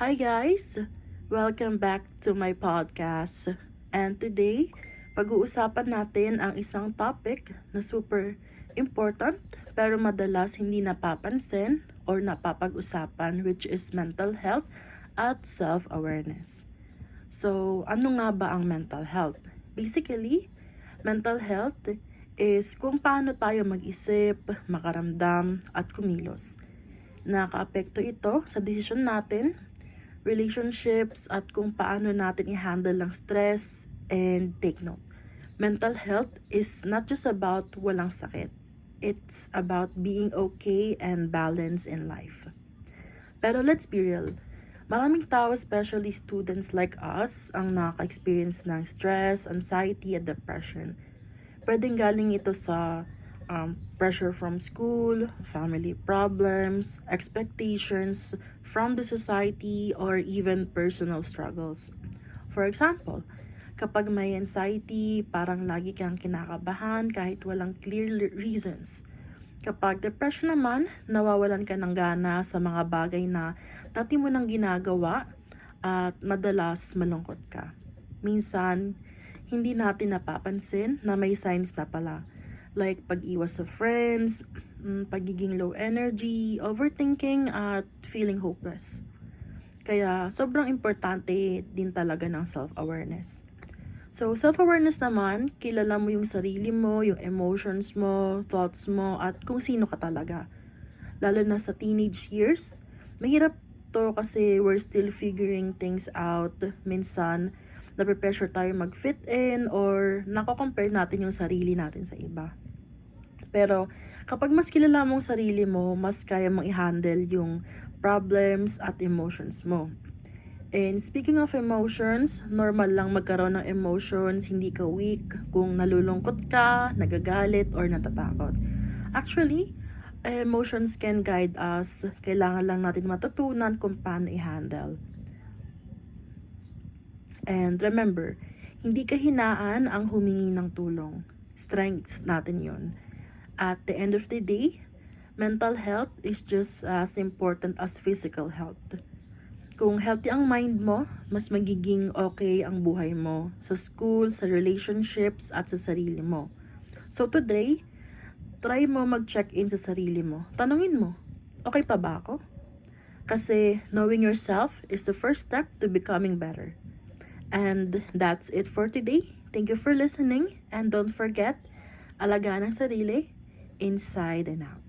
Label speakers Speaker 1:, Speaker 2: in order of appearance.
Speaker 1: Hi guys! Welcome back to my podcast. And today, pag-uusapan natin ang isang topic na super important pero madalas hindi napapansin or napapag-usapan, which is mental health at self-awareness. So, ano nga ba ang mental health? Basically, mental health is kung paano tayo mag-isip, makaramdam, at kumilos. Nakaapekto ito sa desisyon natin, relationships, at kung paano natin i-handle ang stress. And take note, mental health is not just about walang sakit. It's about being okay and balance in life. Pero let's be real, maraming tao, especially students like us, ang nakaka-experience ng stress, anxiety, at depression. Pwedeng galing ito sa pressure from school, family problems, expectations from the society, or even personal struggles. For example, kapag may anxiety, parang lagi kang kinakabahan kahit walang clear reasons. Kapag depression naman, nawawalan ka ng gana sa mga bagay na dati mo nang ginagawa at madalas malungkot ka. Minsan, hindi natin napapansin na may signs na pala. Like pag-iwas sa friends, pagiging low energy, overthinking, at feeling hopeless. Kaya sobrang importante din talaga ng self-awareness. So, self-awareness naman, kilala mo yung sarili mo, yung emotions mo, thoughts mo, at kung sino ka talaga. Lalo na sa teenage years, mahirap to kasi we're still figuring things out. Minsan, nape-pressure tayo mag-fit in or nako-compare natin yung sarili natin sa iba. Pero kapag mas kilala mong sarili mo, mas kaya mong i-handle yung problems at emotions mo. And speaking of emotions, normal lang magkaroon ng emotions, hindi ka weak kung nalulungkot ka, nagagalit, or natatakot. Actually, emotions can guide us. Kailangan lang natin matutunan kung paano i-handle. And remember, hindi kahinaan ang humingi ng tulong. Strength natin yon. At the end of the day, mental health is just as important as physical health. Kung healthy ang mind mo, mas magiging okay ang buhay mo sa school, sa relationships, at sa sarili mo. So today, try mo mag-check-in sa sarili mo. Tanungin mo, okay pa ba ako? Kasi knowing yourself is the first step to becoming better. And that's it for today. Thank you for listening, and don't forget, alagaan ang sarili, inside and out.